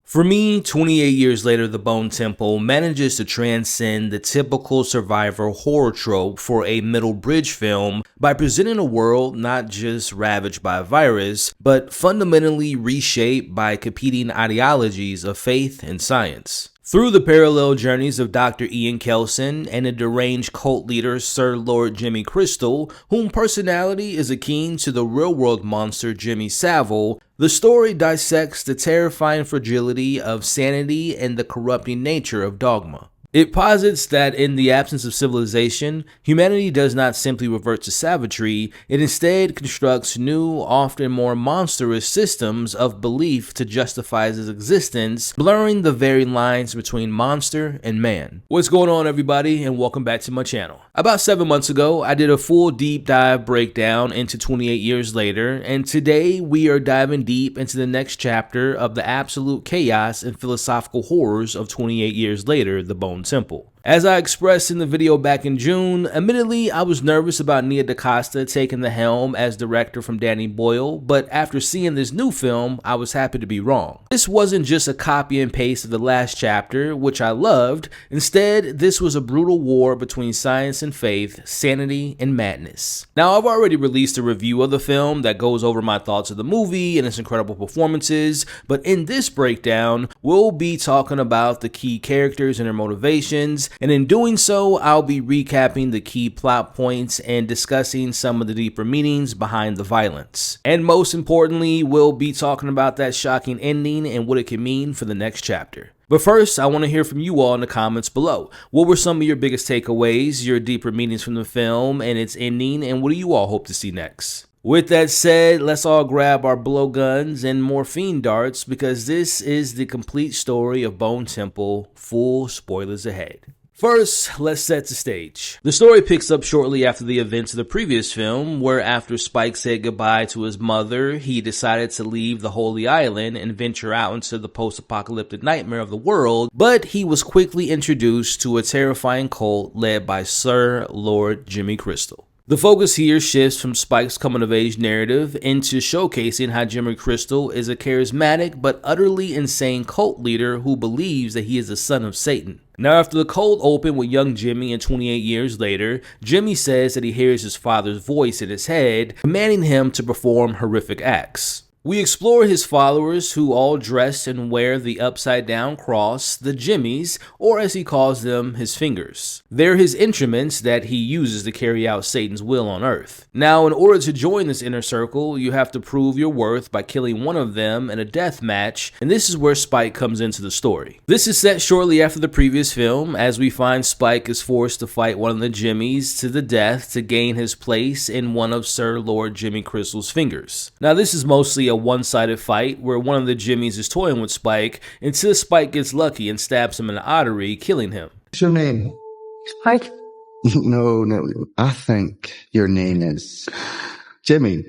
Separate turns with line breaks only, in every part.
For me, 28 years later, The Bone Temple manages to transcend the typical survivor horror trope for a middle bridge film by presenting a world not just ravaged by a virus, but fundamentally reshaped by competing ideologies of faith and science. Through the parallel journeys of Dr. Ian Kelson and the deranged cult leader Sir Lord Jimmy Crystal, whom personality is akin to the real-world monster Jimmy Savile, the story dissects the terrifying fragility of sanity and the corrupting nature of dogma. It posits that in the absence of civilization, humanity does not simply revert to savagery, it instead constructs new, often more monstrous systems of belief to justify its existence, blurring the very lines between monster and man. What's going on, everybody, and welcome back to my channel. About 7 months ago, I did a full deep dive breakdown into 28 years later, and today we are diving deep into the next chapter of the absolute chaos and philosophical horrors of 28 years later, The Bone Temple. As I expressed in the video back in June, admittedly I was nervous about Nia DaCosta taking the helm as director from Danny Boyle, but after seeing this new film, I was happy to be wrong. This wasn't just a copy and paste of the last chapter, which I loved. Instead, this was a brutal war between science and faith, sanity and madness. Now, I've already released a review of the film that goes over my thoughts of the movie and its incredible performances, but in this breakdown, we'll be talking about the key characters and their motivations, and in doing so, I'll be recapping the key plot points and discussing some of the deeper meanings behind the violence. And most importantly, we'll be talking about that shocking ending and what it can mean for the next chapter. But first, I want to hear from you all in the comments below. What were some of your biggest takeaways, your deeper meanings from the film and its ending, and what do you all hope to see next? With that said, let's all grab our blowguns and morphine darts because this is the complete story of Bone Temple, full spoilers ahead. First, let's set the stage. The story picks up shortly after the events of the previous film, where after Spike said goodbye to his mother, he decided to leave the Holy Island and venture out into the post-apocalyptic nightmare of the world, but he was quickly introduced to a terrifying cult led by Sir Lord Jimmy Crystal. The focus here shifts from Spike's coming-of-age narrative into showcasing how Jimmy Crystal is a charismatic but utterly insane cult leader who believes that he is the son of Satan. Now, after the cold open with young Jimmy and 28 years later, Jimmy says that he hears his father's voice in his head, commanding him to perform horrific acts. We explore his followers who all dress and wear the upside-down cross, the Jimmies, or as he calls them, his fingers. They're his instruments that he uses to carry out Satan's will on Earth. Now, in order to join this inner circle, you have to prove your worth by killing one of them in a death match, and this is where Spike comes into the story. This is set shortly after the previous film, as we find Spike is forced to fight one of the Jimmies to the death to gain his place in one of Sir Lord Jimmy Crystal's fingers. Now, this is mostly a one-sided fight where one of the Jimmies is toying with Spike until Spike gets lucky and stabs him in the artery, killing him.
What's your name?
Spike?
No, I think your name is Jimmy.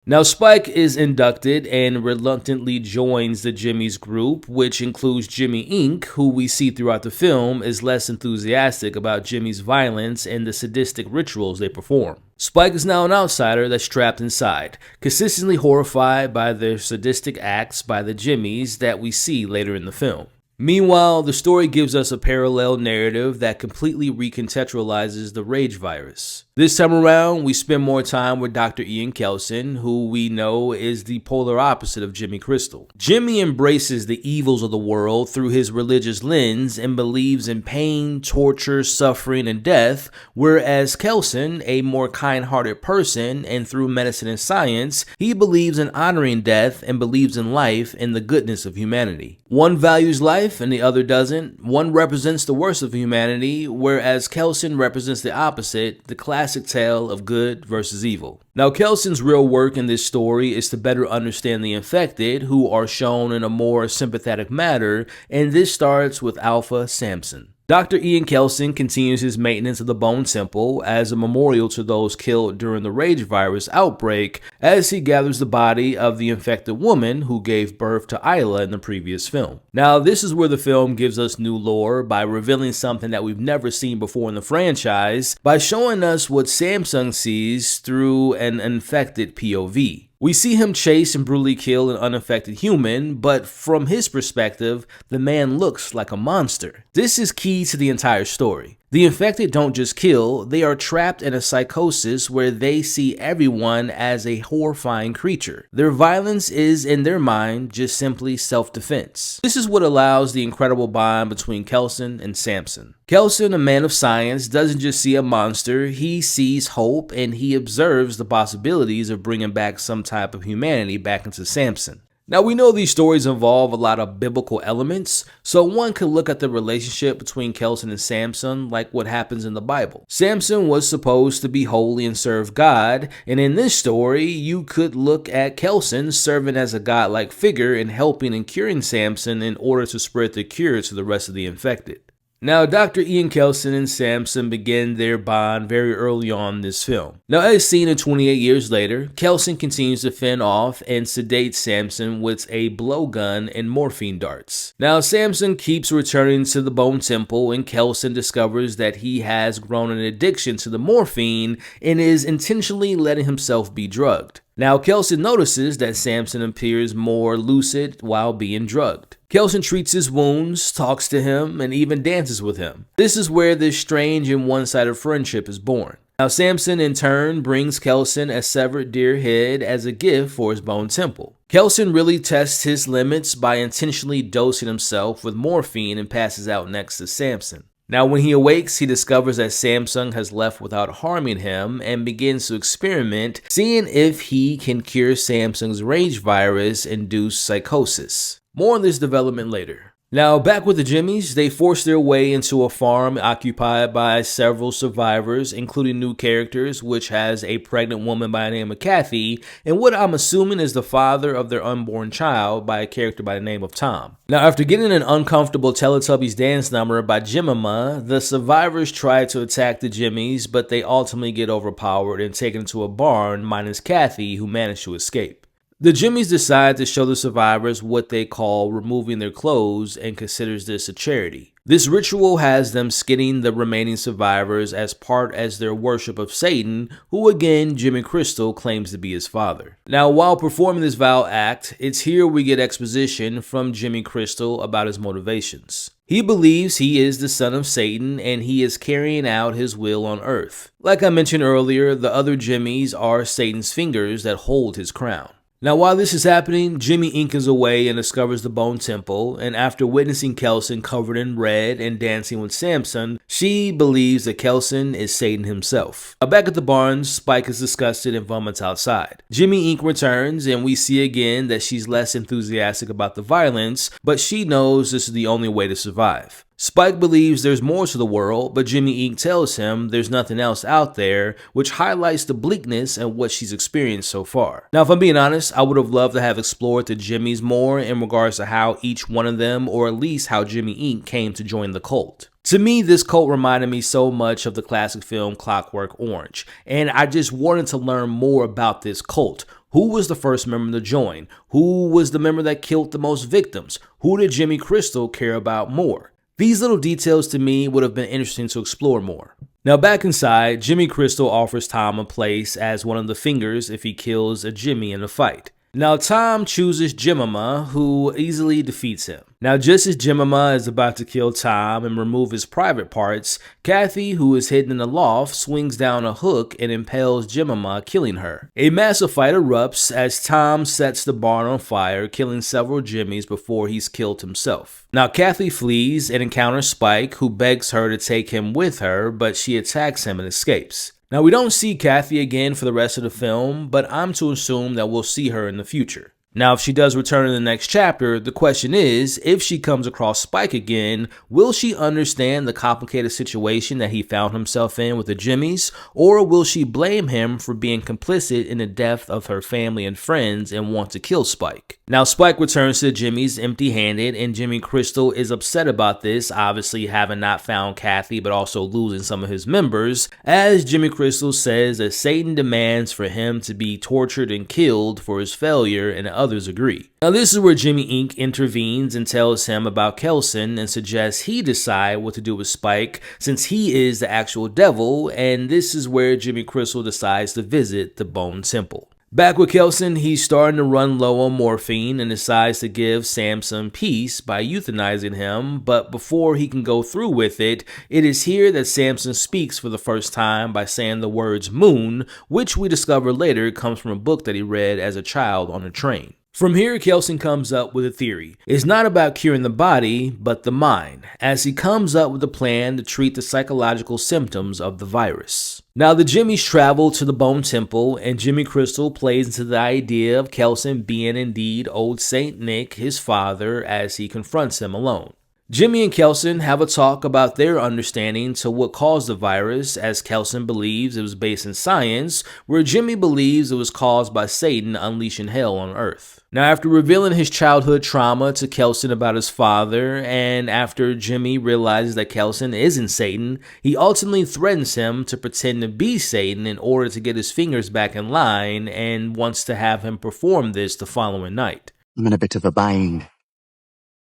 Now, Spike is inducted and reluctantly joins the Jimmy's group, which includes Jimmy Inc., who we see throughout the film is less enthusiastic about Jimmy's violence and the sadistic rituals they perform. Spike is now an outsider that's trapped inside, consistently horrified by the sadistic acts by the Jimmys that we see later in the film. Meanwhile, the story gives us a parallel narrative that completely recontextualizes the rage virus. This time around, we spend more time with Dr. Ian Kelson, who we know is the polar opposite of Jimmy Crystal. Jimmy embraces the evils of the world through his religious lens and believes in pain, torture, suffering, and death, whereas Kelson, a more kind-hearted person, and through medicine and science, he believes in honoring death and believes in life and the goodness of humanity. One values life and the other doesn't. One represents the worst of humanity, whereas Kelson represents the opposite, the classic tale of good versus evil. Now, Kelson's real work in this story is to better understand the infected, who are shown in a more sympathetic manner, and this starts with Alpha Samson. Dr. Ian Kelson continues his maintenance of the Bone Temple as a memorial to those killed during the rage virus outbreak as he gathers the body of the infected woman who gave birth to Isla in the previous film. Now, this is where the film gives us new lore by revealing something that we've never seen before in the franchise by showing us what Samsung sees through an infected POV. We see him chase and brutally kill an unaffected human, but from his perspective, the man looks like a monster. This is key to the entire story. The infected don't just kill, they are trapped in a psychosis where they see everyone as a horrifying creature. Their violence is, in their mind, just simply self-defense. This is what allows the incredible bond between Kelson and Samson. Kelson, a man of science, doesn't just see a monster, he sees hope and he observes the possibilities of bringing back some type of humanity back into Samson. Now, we know these stories involve a lot of biblical elements, so one could look at the relationship between Kelson and Samson like what happens in the Bible. Samson was supposed to be holy and serve God, and in this story, you could look at Kelson serving as a godlike figure and helping and curing Samson in order to spread the cure to the rest of the infected. Now, Dr. Ian Kelson and Samson begin their bond very early on in this film. Now, as seen 28 years later, Kelson continues to fend off and sedate Samson with a blowgun and morphine darts. Now, Samson keeps returning to the Bone Temple, and Kelson discovers that he has grown an addiction to the morphine and is intentionally letting himself be drugged. Now, Kelson notices that Samson appears more lucid while being drugged. Kelson treats his wounds, talks to him, and even dances with him. This is where this strange and one-sided friendship is born. Now, Samson in turn brings Kelson a severed deer head as a gift for his Bone Temple. Kelson really tests his limits by intentionally dosing himself with morphine and passes out next to Samson. Now, when he awakes, he discovers that Samson has left without harming him and begins to experiment, seeing if he can cure Samson's rage virus-induced psychosis. More on this development later. Now, back with the Jimmys, they force their way into a farm occupied by several survivors, including new characters, which has a pregnant woman by the name of Kathy, and what I'm assuming is the father of their unborn child by a character by the name of Tom. Now, after getting an uncomfortable Teletubbies dance number by Jemima, the survivors try to attack the Jimmys, but they ultimately get overpowered and taken to a barn, minus Kathy, who managed to escape. The Jimmys decide to show the survivors what they call removing their clothes and considers this a charity. This ritual has them skinning the remaining survivors as part as their worship of Satan, who again Jimmy Crystal claims to be his father. Now, while performing this vile act, it's here we get exposition from Jimmy Crystal about his motivations. He believes he is the son of Satan and he is carrying out his will on earth. Like I mentioned earlier, the other Jimmys are Satan's fingers that hold his crown. Now, while this is happening, Jimmy inkers away and discovers the Bone Temple, and after witnessing Kelson covered in red and dancing with Samson, she believes that Kelson is Satan himself. Now, back at the barn, Spike is disgusted and vomits outside. Jimmy Ink returns, and we see again that she's less enthusiastic about the violence, but she knows this is the only way to survive. Spike believes there's more to the world, but Jimmy Ink tells him there's nothing else out there, which highlights the bleakness and what she's experienced so far. Now, if I'm being honest, I would have loved to have explored the Jimmys more in regards to how each one of them, or at least how Jimmy Ink came to join the cult. To me, this cult reminded me so much of the classic film Clockwork Orange, and I just wanted to learn more about this cult. Who was the first member to join? Who was the member that killed the most victims? Who did Jimmy Crystal care about more? These little details to me would have been interesting to explore more. Now, back inside, Jimmy Crystal offers Tom a place as one of the fingers if he kills a Jimmy in a fight. Now, Tom chooses Jemima, who easily defeats him. Now, just as Jemima is about to kill Tom and remove his private parts, Kathy, who is hidden in the loft, swings down a hook and impales Jemima, killing her. A massive fight erupts as Tom sets the barn on fire, killing several Jimmys before he's killed himself. Now, Kathy flees and encounters Spike, who begs her to take him with her, but she attacks him and escapes. Now, we don't see Kathy again for the rest of the film, but I'm to assume that we'll see her in the future. Now, if she does return in the next chapter, the question is, if she comes across Spike again, will she understand the complicated situation that he found himself in with the Jimmys, or will she blame him for being complicit in the death of her family and friends and want to kill Spike? Now, Spike returns to the Jimmys empty-handed, and Jimmy Crystal is upset about this, obviously having not found Kathy, but also losing some of his members, as Jimmy Crystal says that Satan demands for him to be tortured and killed for his failure, and others agree. Now, this is where Jimmy Ink intervenes and tells him about Kelson and suggests he decide what to do with Spike since he is the actual devil, and this is where Jimmy Crystal decides to visit the Bone Temple. Back with Kelson, he's starting to run low on morphine and decides to give Samson peace by euthanizing him, but before he can go through with it, it is here that Samson speaks for the first time by saying the words moon, which we discover later comes from a book that he read as a child on a train. From here, Kelson comes up with a theory. It's not about curing the body, but the mind, as he comes up with a plan to treat the psychological symptoms of the virus. Now, the Jimmys travel to the Bone Temple, and Jimmy Crystal plays into the idea of Kelson being indeed old Saint Nick, his father, as he confronts him alone. Jimmy and Kelson have a talk about their understanding to what caused the virus, as Kelson believes it was based in science, where Jimmy believes it was caused by Satan unleashing hell on Earth. Now, after revealing his childhood trauma to Kelson about his father, and after Jimmy realizes that Kelson isn't Satan, he ultimately threatens him to pretend to be Satan in order to get his fingers back in line, and wants to have him perform this the following night.
I'm in a bit of a bind.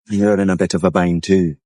You're in a bit of a bind too.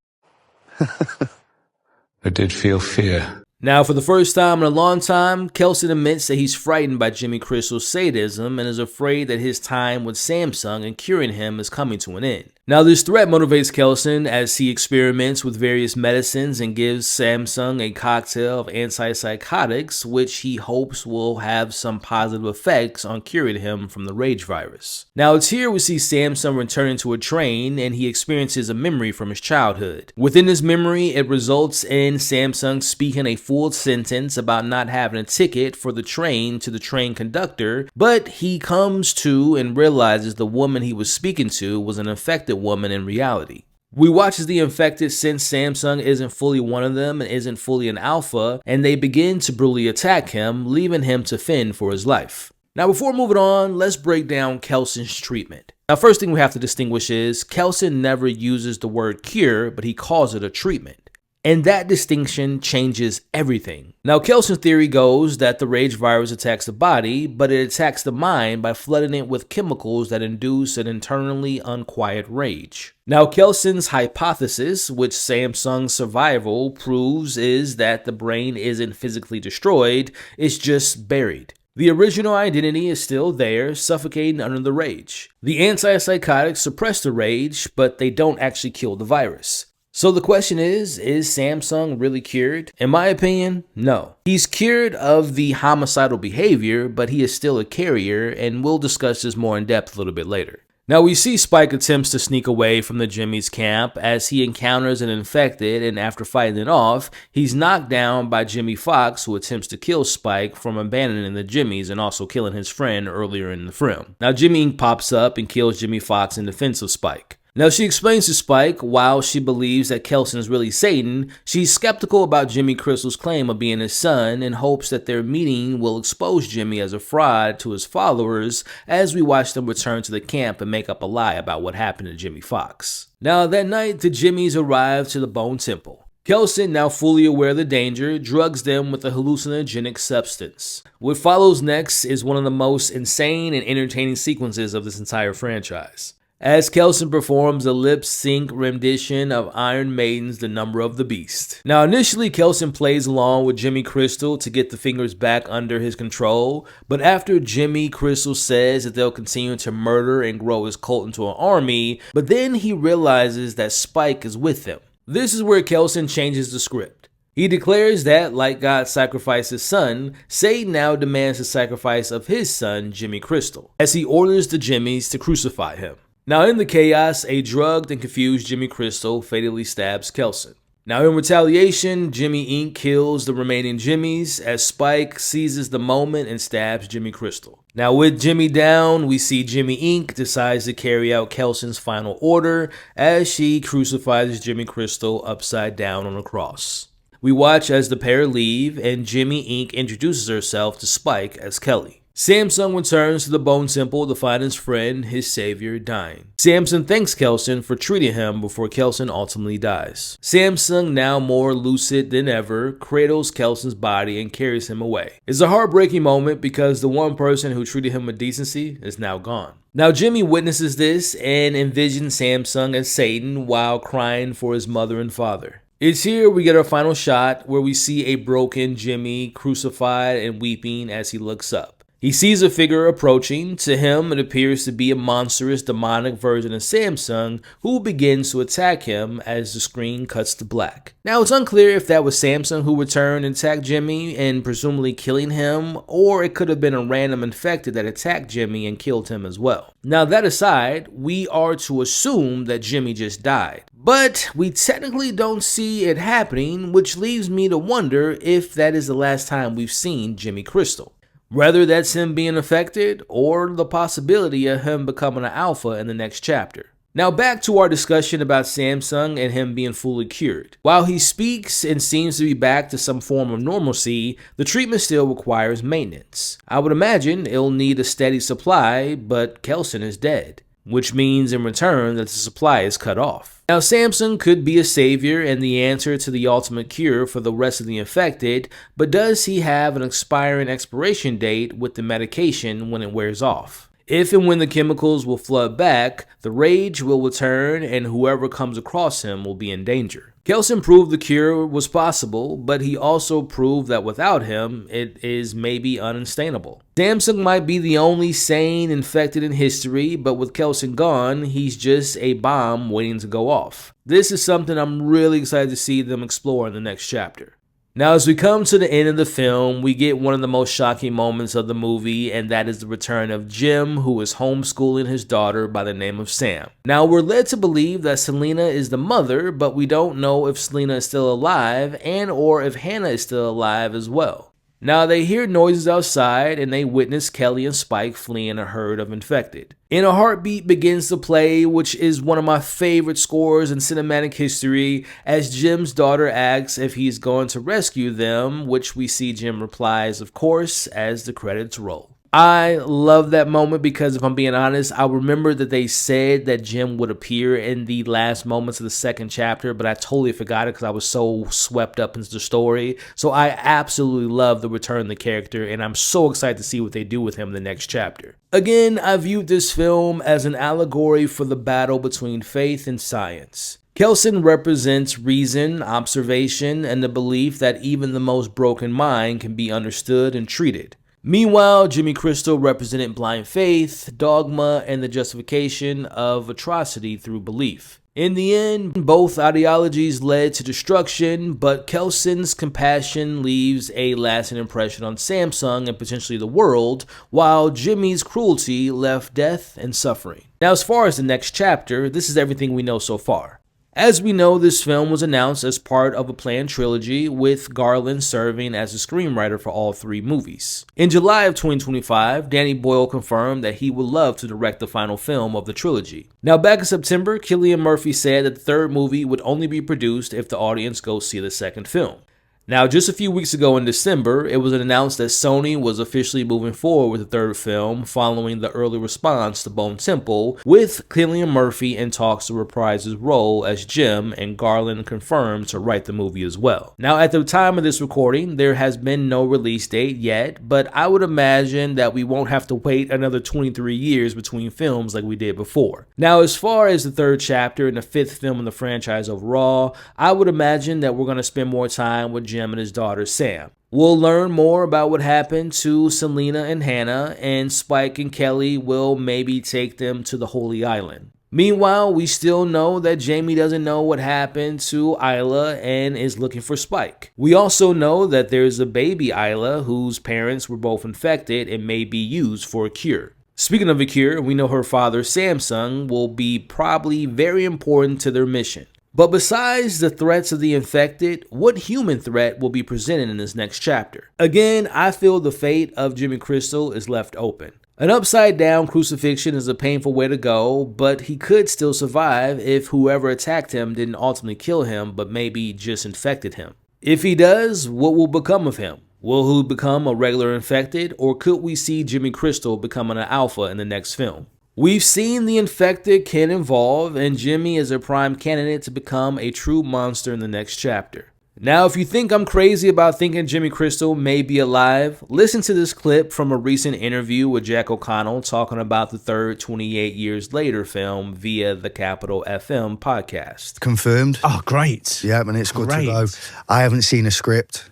I did feel fear.
Now, for the first time in a long time, Kelson admits that he's frightened by Jimmy Crystal's sadism and is afraid that his time with Samsung and curing him is coming to an end. Now, this threat motivates Kelson as he experiments with various medicines and gives Samsung a cocktail of antipsychotics, which he hopes will have some positive effects on curing him from the rage virus. Now, it's here we see Samsung returning to a train and he experiences a memory from his childhood. Within this memory, it results in Samsung speaking a full sentence about not having a ticket for the train to the train conductor, but he comes to and realizes the woman he was speaking to was an infected woman in reality. We watch as the infected sense Samsung isn't fully one of them and isn't fully an alpha, and they begin to brutally attack him, leaving him to fend for his life. Now, before moving on, let's break down Kelson's treatment. Now, first thing we have to distinguish is Kelson never uses the word cure, but he calls it a treatment. And that distinction changes everything. Now, Kelson's theory goes that the rage virus attacks the body, but it attacks the mind by flooding it with chemicals that induce an internally unquiet rage. Now, Kelson's hypothesis, which Samsung's survival proves, is that the brain isn't physically destroyed, it's just buried. The original identity is still there, suffocating under the rage. The antipsychotics suppress the rage, but they don't actually kill the virus. So the question is Samsung really cured? In my opinion, no. He's cured of the homicidal behavior, but he is still a carrier, and we'll discuss this more in depth a little bit later. Now, we see Spike attempts to sneak away from the Jimmy's camp as he encounters an infected, and after fighting it off, he's knocked down by Jimmy Fox, who attempts to kill Spike from abandoning the Jimmys and also killing his friend earlier in the film. Now, Jimmy Inc. pops up and kills Jimmy Fox in defense of Spike. Now, she explains to Spike, while she believes that Kelson is really Satan, she's skeptical about Jimmy Crystal's claim of being his son and hopes that their meeting will expose Jimmy as a fraud to his followers as we watch them return to the camp and make up a lie about what happened to Jimmy Fox. Now, that night, the Jimmys arrive to the Bone Temple. Kelson, now fully aware of the danger, drugs them with a hallucinogenic substance. What follows next is one of the most insane and entertaining sequences of this entire franchise, as Kelson performs a lip-sync rendition of Iron Maiden's The Number of the Beast. Now, initially, Kelson plays along with Jimmy Crystal to get the fingers back under his control, but after Jimmy Crystal says that they'll continue to murder and grow his cult into an army, but then he realizes that Spike is with them. This is where Kelson changes the script. He declares that, like God sacrificed his son, Satan now demands the sacrifice of his son, Jimmy Crystal, as he orders the Jimmys to crucify him. Now, in the chaos, a drugged and confused Jimmy Crystal fatally stabs Kelson. Now, in retaliation, Jimmy Inc. kills the remaining Jimmys as Spike seizes the moment and stabs Jimmy Crystal. Now, with Jimmy down, we see Jimmy Inc. decides to carry out Kelson's final order as she crucifies Jimmy Crystal upside down on a cross. We watch as the pair leave and Jimmy Inc. introduces herself to Spike as Kelly. Samsung returns to the Bone Temple to find his friend, his savior, dying. Samsung thanks Kelson for treating him before Kelson ultimately dies. Samsung, now more lucid than ever, cradles Kelson's body and carries him away. It's a heartbreaking moment because the one person who treated him with decency is now gone. Now, Jimmy witnesses this and envisions Samsung as Satan while crying for his mother and father. It's here we get our final shot where we see a broken Jimmy crucified and weeping as he looks up. He sees a figure approaching. To him, it appears to be a monstrous, demonic version of Samsung, who begins to attack him as the screen cuts to black. Now, it's unclear if that was Samsung who returned and attacked Jimmy and presumably killing him, or it could have been a random infected that attacked Jimmy and killed him as well. Now, that aside, we are to assume that Jimmy just died. But we technically don't see it happening, which leaves me to wonder if that is the last time we've seen Jimmy Crystal. Whether that's him being affected or the possibility of him becoming an alpha in the next chapter. Now back to our discussion about Samsung and him being fully cured. While he speaks and seems to be back to some form of normalcy, the treatment still requires maintenance. I would imagine it'll need a steady supply, but Kelson is dead, which means in return that the supply is cut off. Now, Samsung could be a savior and the answer to the ultimate cure for the rest of the infected, but does he have an expiring expiration date with the medication when it wears off? If and when the chemicals will flood back, the rage will return and whoever comes across him will be in danger. Kelson proved the cure was possible, but he also proved that without him, it is maybe unsustainable. Samsung might be the only sane infected in history, but with Kelson gone, he's just a bomb waiting to go off. This is something I'm really excited to see them explore in the next chapter. Now, as we come to the end of the film, we get one of the most shocking moments of the movie, and that is the return of Jim, who is homeschooling his daughter by the name of Sam. Now, we're led to believe that Selena is the mother, but we don't know if Selena is still alive and or if Hannah is still alive as well. Now, they hear noises outside and they witness Kelly and Spike fleeing a herd of infected. In a Heartbeat begins to play, which is one of my favorite scores in cinematic history, as Jim's daughter asks if he's going to rescue them, which we see Jim replies, of course, as the credits roll. I love that moment because if I'm being honest, I remember that they said that Jim would appear in the last moments of the second chapter, but I totally forgot it because I was so swept up into the story. So I absolutely love the return of the character, and I'm so excited to see what they do with him in the next chapter. Again, I viewed this film as an allegory for the battle between faith and science. Kelson represents reason, observation, and the belief that even the most broken mind can be understood and treated. Meanwhile, Jimmy Crystal represented blind faith, dogma, and the justification of atrocity through belief. In the end, both ideologies led to destruction, but Kelson's compassion leaves a lasting impression on Samsung and potentially the world, while Jimmy's cruelty left death and suffering. Now, as far as the next chapter, this is everything we know so far. As we know, this film was announced as part of a planned trilogy, with Garland serving as a screenwriter for all three movies. In July of 2025, Danny Boyle confirmed that he would love to direct the final film of the trilogy. Now, back in September, Cillian Murphy said that the third movie would only be produced if the audience goes see the second film. Now, just a few weeks ago in December, it was announced that Sony was officially moving forward with the third film following the early response to Bone Temple, with Cillian Murphy in talks to reprise his role as Jim, and Garland confirmed to write the movie as well. Now, at the time of this recording, there has been no release date yet, but I would imagine that we won't have to wait another 23 years between films like we did before. Now, as far as the third chapter and the fifth film in the franchise overall, I would imagine that we're going to spend more time with Jim and his daughter Sam. We'll learn more about what happened to Selena and Hannah, and Spike and Kelly will maybe take them to the Holy Island. Meanwhile, we still know that Jamie doesn't know what happened to Isla and is looking for Spike. We also know that there's a baby Isla whose parents were both infected and may be used for a cure. Speaking of a cure, we know her father Samsung will be probably very important to their mission. But besides the threats of the infected, what human threat will be presented in this next chapter? Again, I feel the fate of Jimmy Crystal is left open. An upside-down crucifixion is a painful way to go, but he could still survive if whoever attacked him didn't ultimately kill him, but maybe just infected him. If he does, what will become of him? Will he become a regular infected, or could we see Jimmy Crystal becoming an alpha in the next film? We've seen the infected can evolve, and Jimmy is a prime candidate to become a true monster in the next chapter. Now, if you think I'm crazy about thinking Jimmy Crystal may be alive, listen to this clip from a recent interview with Jack O'Connell talking about the third 28 Years Later film via the Capital FM podcast.
Confirmed.
Oh, great.
Yeah, and it's good to go. I haven't seen a script.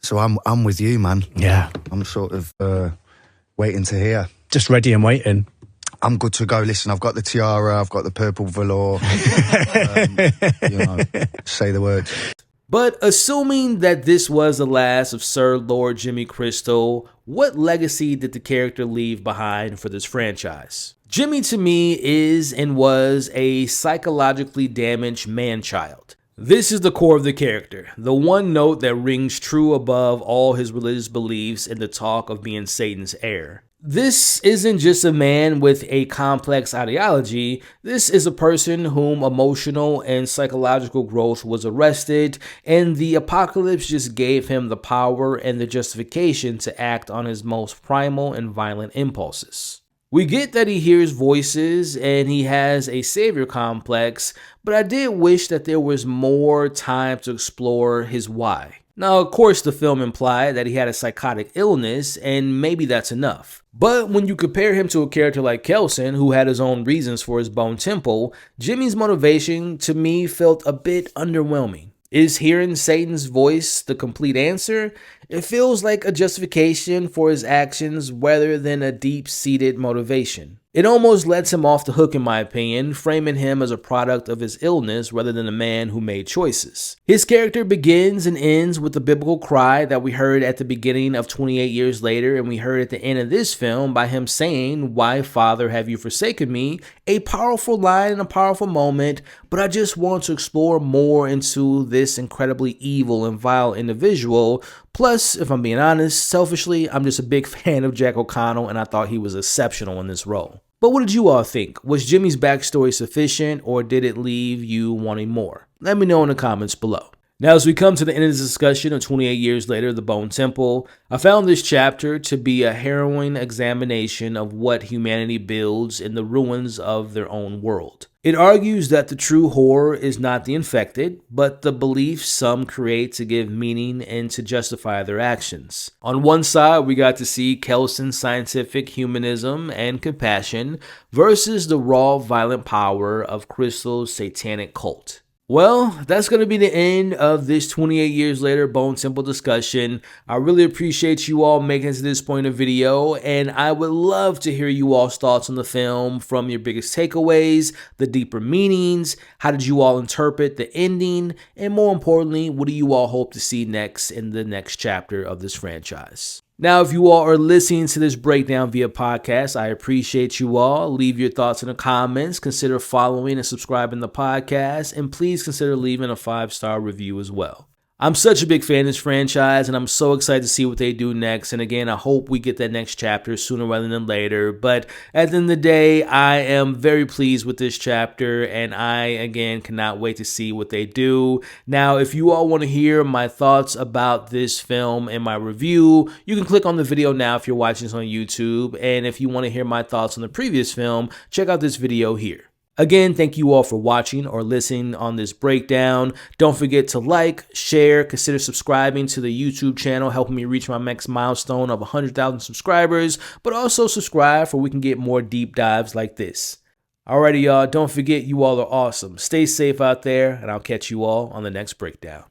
So I'm with you, man.
Yeah.
I'm sort of waiting to hear.
Just ready and waiting.
I'm good to go. Listen, I've got the tiara, I've got the purple velour. Say the word.
But assuming that this was the last of Sir Lord Jimmy Crystal, what legacy did the character leave behind for this franchise? Jimmy to me is and was a psychologically damaged man-child. This is the core of the character, the one note that rings true above all his religious beliefs and the talk of being Satan's heir. This isn't just a man with a complex ideology. This is a person whom emotional and psychological growth was arrested, and the apocalypse just gave him the power and the justification to act on his most primal and violent impulses. We get that he hears voices and he has a savior complex, but I did wish that there was more time to explore his why. Now, of course, the film implied that he had a psychotic illness, and maybe that's enough. But when you compare him to a character like Kelson, who had his own reasons for his bone temple, Jimmy's motivation to me felt a bit underwhelming. Is hearing Satan's voice the complete answer? It feels like a justification for his actions rather than a deep-seated motivation. It almost lets him off the hook in my opinion, framing him as a product of his illness rather than a man who made choices. His character begins and ends with the biblical cry that we heard at the beginning of 28 Years Later, and we heard at the end of this film by him saying, "Why, Father, have you forsaken me?" A powerful line and a powerful moment, but I just want to explore more into this incredibly evil and vile individual. Plus, if I'm being honest, selfishly, I'm just a big fan of Jack O'Connell, and I thought he was exceptional in this role. But what did you all think? Was Jimmy's backstory sufficient, or did it leave you wanting more? Let me know in the comments below. Now, as we come to the end of this discussion of 28 Years Later, The Bone Temple, I found this chapter to be a harrowing examination of what humanity builds in the ruins of their own world. It argues that the true horror is not the infected, but the beliefs some create to give meaning and to justify their actions. On one side, we got to see Kelson's scientific humanism and compassion versus the raw, violent power of Crystal's satanic cult. Well, that's going to be the end of this 28 Years Later Bone Temple discussion. I really appreciate you all making it to this point of the video, and I would love to hear you all's thoughts on the film, from your biggest takeaways, the deeper meanings, how did you all interpret the ending, and more importantly, what do you all hope to see next in the next chapter of this franchise? Now, if you all are listening to this breakdown via podcast, I appreciate you all. Leave your thoughts in the comments. Consider following and subscribing to the podcast, and please consider leaving a 5-star review as well. I'm such a big fan of this franchise, and I'm so excited to see what they do next. And again, I hope we get that next chapter sooner rather than later. But at the end of the day, I am very pleased with this chapter, and I, again, cannot wait to see what they do. Now, if you all want to hear my thoughts about this film and my review, you can click on the video now if you're watching this on YouTube. And if you want to hear my thoughts on the previous film, check out this video here. Again, thank you all for watching or listening on this breakdown. Don't forget to like, share, consider subscribing to the YouTube channel, helping me reach my next milestone of 100,000 subscribers, but also subscribe for we can get more deep dives like this. Alrighty, y'all, don't forget you all are awesome. Stay safe out there, and I'll catch you all on the next breakdown.